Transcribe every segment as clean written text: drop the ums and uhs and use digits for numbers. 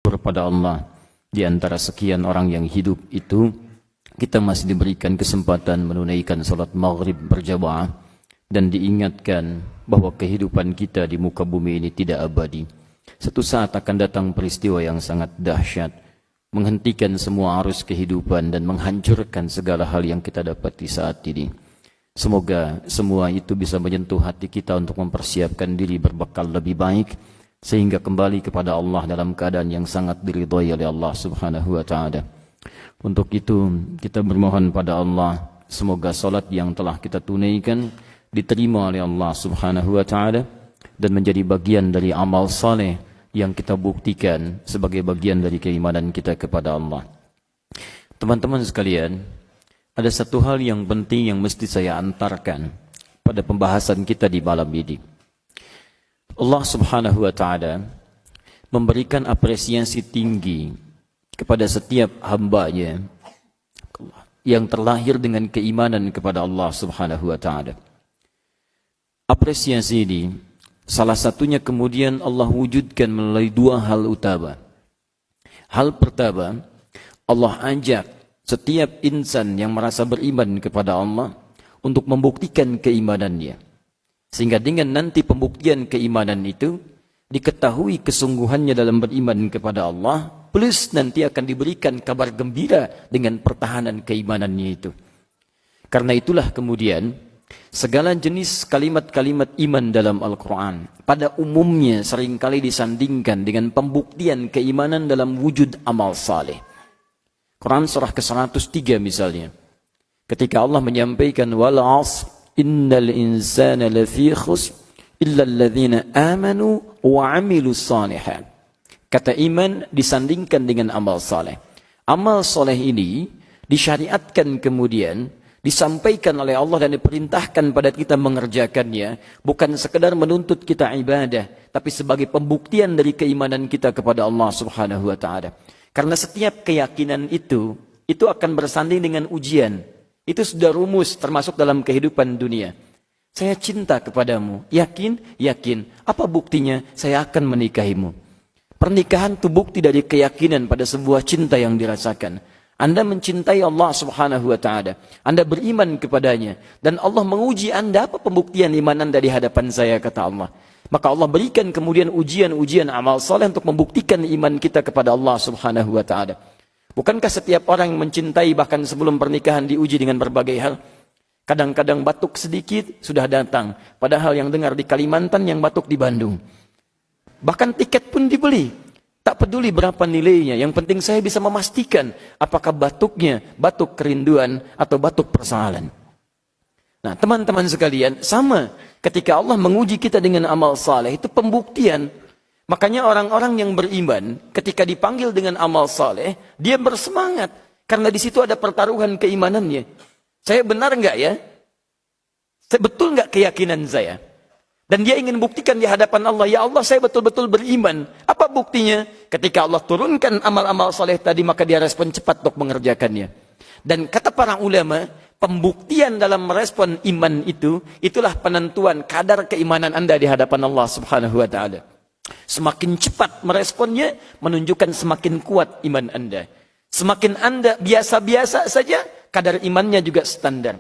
Kepada Allah, di antara sekian orang yang hidup itu, kita masih diberikan kesempatan menunaikan salat maghrib berjamaah dan diingatkan bahwa kehidupan kita di muka bumi ini tidak abadi. Suatu saat akan datang peristiwa yang sangat dahsyat, menghentikan semua arus kehidupan dan menghancurkan segala hal yang kita dapati saat ini. Semoga semua itu bisa menyentuh hati kita untuk mempersiapkan diri berbekal lebih baik, sehingga kembali kepada Allah dalam keadaan yang sangat diridhai oleh Allah Subhanahu wa taala. Untuk itu kita bermohon pada Allah semoga salat yang telah kita tunaikan diterima oleh Allah Subhanahu wa taala dan menjadi bagian dari amal saleh yang kita buktikan sebagai bagian dari keimanan kita kepada Allah. Teman-teman sekalian, ada satu hal yang penting yang mesti saya antarkan pada pembahasan kita di malam ini. Allah Subhanahu wa taala memberikan apresiasi tinggi kepada setiap hamba-Nya yang terlahir dengan keimanan kepada Allah Subhanahu wa taala. Apresiasi ini salah satunya kemudian Allah wujudkan melalui dua hal utama. Hal pertama, Allah ajak setiap insan yang merasa beriman kepada Allah untuk membuktikan keimanannya. Sehingga dengan nanti pembuktian keimanan itu diketahui kesungguhannya dalam beriman kepada Allah, plus nanti akan diberikan kabar gembira dengan pertahanan keimanannya itu. Karena itulah kemudian segala jenis kalimat-kalimat iman dalam Al-Quran pada umumnya seringkali disandingkan dengan pembuktian keimanan dalam wujud amal saleh. Quran surah ke-103 misalnya, ketika Allah menyampaikan wal 'asr innal insana lafi khusr illa alladhina amanu wa 'amilus shalihat. Kata iman disandingkan dengan amal saleh. Amal saleh ini disyariatkan kemudian disampaikan oleh Allah dan diperintahkan pada kita mengerjakannya, bukan sekedar menuntut kita ibadah, tapi sebagai pembuktian dari keimanan kita kepada Allah Subhanahu wa taala. Karena setiap keyakinan itu akan bersanding dengan ujian. Itu sudah rumus termasuk dalam kehidupan dunia. Saya cinta kepadamu. Yakin? Yakin. Apa buktinya? Saya akan menikahimu. Pernikahan itu bukti dari keyakinan pada sebuah cinta yang dirasakan. Anda mencintai Allah Subhanahu wa taala. Anda beriman kepadanya. Dan Allah menguji Anda, apa pembuktian iman Anda di hadapan saya, kata Allah. Maka Allah berikan kemudian ujian-ujian amal saleh untuk membuktikan iman kita kepada Allah Subhanahu wa taala. Bukankah setiap orang yang mencintai bahkan sebelum pernikahan diuji dengan berbagai hal? Kadang-kadang batuk sedikit sudah datang. Padahal yang dengar di Kalimantan yang batuk di Bandung. Bahkan tiket pun dibeli. Tak peduli berapa nilainya. Yang penting saya bisa memastikan apakah batuknya batuk kerinduan atau batuk persoalan. Nah teman-teman sekalian, sama ketika Allah menguji kita dengan amal saleh, itu pembuktian. Makanya orang-orang yang beriman ketika dipanggil dengan amal saleh, dia bersemangat karena di situ ada pertaruhan keimanannya. Saya benar enggak ya? Betul enggak keyakinan saya? Dan dia ingin buktikan di hadapan Allah, ya Allah saya betul-betul beriman. Apa buktinya? Ketika Allah turunkan amal-amal saleh tadi, maka dia respon cepat untuk mengerjakannya. Dan kata para ulama, pembuktian dalam merespon iman itu, itulah penentuan kadar keimanan Anda di hadapan Allah Subhanahu wa taala. Semakin cepat meresponnya, menunjukkan semakin kuat iman Anda. Semakin Anda biasa-biasa saja, kadar imannya juga standar.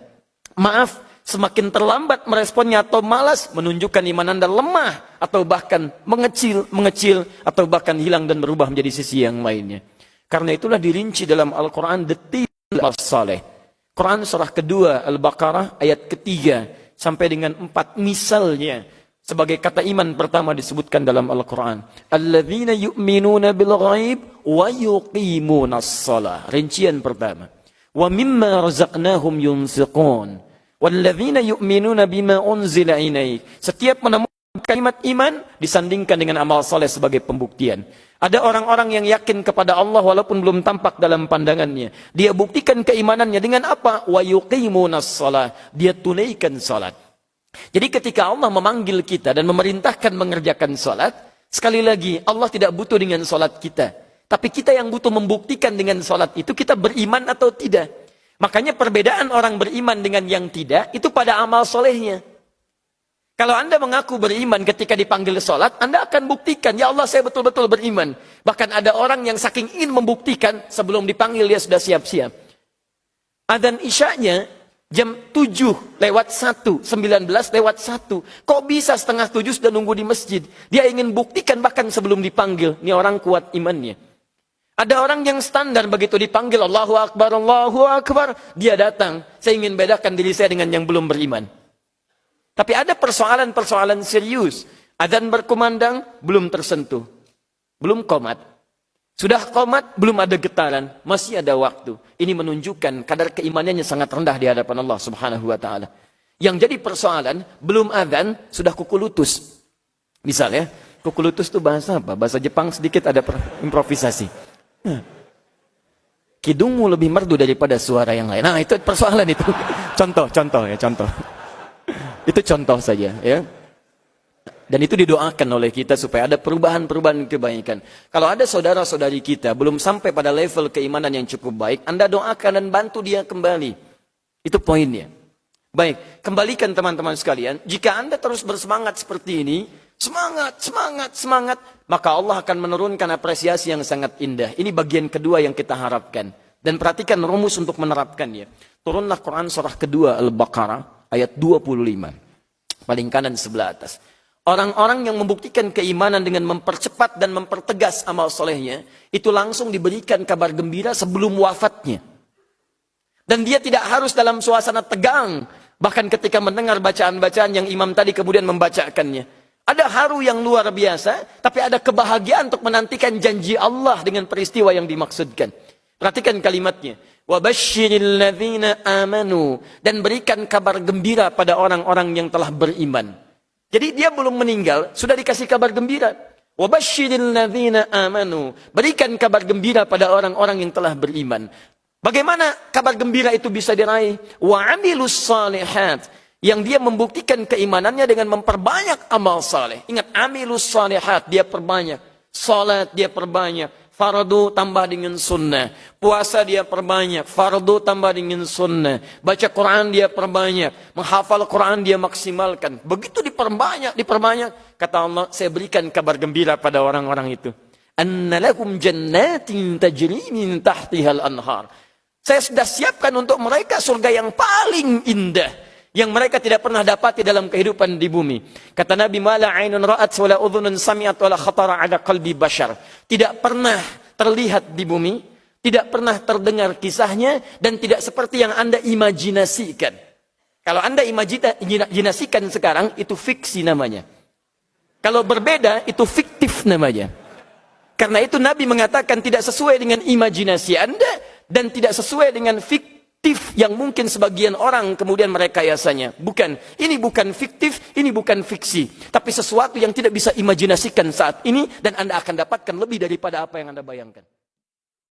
Maaf, semakin terlambat meresponnya atau malas, menunjukkan iman Anda lemah, atau bahkan mengecil, atau bahkan hilang dan berubah menjadi sisi yang lainnya. Karena itulah dirinci dalam Al-Quran detil saleh. Quran surah kedua Al-Baqarah ayat ketiga sampai dengan 4 misalnya. Sebagai kata iman pertama disebutkan dalam Al-Quran. Alladzina yu'minuna bil ghaib wa yuqimunas shalah. Rincian pertama. Wa mimma razaqnahum yunfiqun. Walladzina yu'minuna bima unzila ilaik. Setiap menemukan kalimat iman disandingkan dengan amal saleh sebagai pembuktian. Ada orang-orang yang yakin kepada Allah walaupun belum tampak dalam pandangannya. Dia buktikan keimanannya dengan apa? Wa yuqimunas shalah. Dia tunaikan salat. Jadi ketika Allah memanggil kita dan memerintahkan mengerjakan salat, sekali lagi Allah tidak butuh dengan salat kita. Tapi kita yang butuh membuktikan dengan salat itu kita beriman atau tidak. Makanya perbedaan orang beriman dengan yang tidak itu pada amal solehnya. Kalau Anda mengaku beriman ketika dipanggil sholat, Anda akan buktikan, ya Allah saya betul-betul beriman. Bahkan ada orang yang saking ingin membuktikan, sebelum dipanggil dia sudah siap-siap. Adzan isya'nya jam 7:01, 19:01. Kok bisa 6:30 sudah nunggu di masjid? Dia ingin buktikan bahkan sebelum dipanggil. Ini orang kuat imannya. Ada orang yang standar begitu dipanggil, Allahu Akbar, dia datang. Saya ingin bedakan diri saya dengan yang belum beriman. Tapi ada persoalan-persoalan serius. Adzan berkumandang, belum tersentuh. Belum qomat. Sudah qomat, belum ada getaran. Masih ada waktu. Ini menunjukkan kadar keimanannya sangat rendah di hadapan Allah subhanahu wa ta'ala. Yang jadi persoalan, belum adzan, sudah kuku lutus. Misalnya, kuku lutus itu bahasa apa? Bahasa Jepang sedikit ada improvisasi. Kidungmu lebih merdu daripada suara yang lain. Nah, itu persoalan itu. Contoh. Itu contoh saja, ya. Dan itu didoakan oleh kita supaya ada perubahan-perubahan kebaikan. Kalau ada saudara-saudari kita belum sampai pada level keimanan yang cukup baik, Anda doakan dan bantu dia kembali. Itu poinnya. Baik, kembalikan teman-teman sekalian. Jika Anda terus bersemangat seperti ini, semangat, maka Allah akan menurunkan apresiasi yang sangat indah. Ini bagian kedua yang kita harapkan. Dan perhatikan rumus untuk menerapkannya. Turunlah Quran surah kedua Al-Baqarah ayat 25. Paling kanan sebelah atas. Orang-orang yang membuktikan keimanan dengan mempercepat dan mempertegas amal solehnya, itu langsung diberikan kabar gembira sebelum wafatnya. Dan dia tidak harus dalam suasana tegang, bahkan ketika mendengar bacaan-bacaan yang imam tadi kemudian membacakannya. Ada haru yang luar biasa, tapi ada kebahagiaan untuk menantikan janji Allah dengan peristiwa yang dimaksudkan. Perhatikan kalimatnya. Wabashshiril ladzina amanu, dan berikan kabar gembira pada orang-orang yang telah beriman. Jadi dia belum meninggal, sudah dikasih kabar gembira. Wabashshiril ladzina amanu, berikan kabar gembira pada orang-orang yang telah beriman. Bagaimana kabar gembira itu bisa diraih? Wa amilus salihat, yang dia membuktikan keimanannya dengan memperbanyak amal saleh. Ingat, amilus salihat, dia perbanyak. Salat dia perbanyak. Fardu tambah dengan sunnah. Puasa dia perbanyak. Fardu tambah dengan sunnah. Baca Quran dia perbanyak. Menghafal Quran dia maksimalkan. Begitu diperbanyak. Kata Allah, saya berikan kabar gembira pada orang-orang itu. Anna lakum jannatin tajri min tahtihal anhar. Saya sudah siapkan untuk mereka surga yang paling indah. Yang mereka tidak pernah dapati dalam kehidupan di bumi. Kata Nabi, mala ainun ra'at wala udhunun sami'at wala khatara ala qalbi bashar. Tidak pernah terlihat di bumi, tidak pernah terdengar kisahnya, dan tidak seperti yang Anda imajinasikan. Kalau Anda imajinasikan sekarang, itu fiksi namanya. Kalau berbeda, itu fiktif namanya. Karena itu Nabi mengatakan tidak sesuai dengan imajinasi Anda, dan tidak sesuai dengan fiktif yang mungkin sebagian orang kemudian merekayasanya. Bukan, ini bukan fiktif, ini bukan fiksi. Tapi sesuatu yang tidak bisa imajinasikan saat ini, dan Anda akan dapatkan lebih daripada apa yang Anda bayangkan.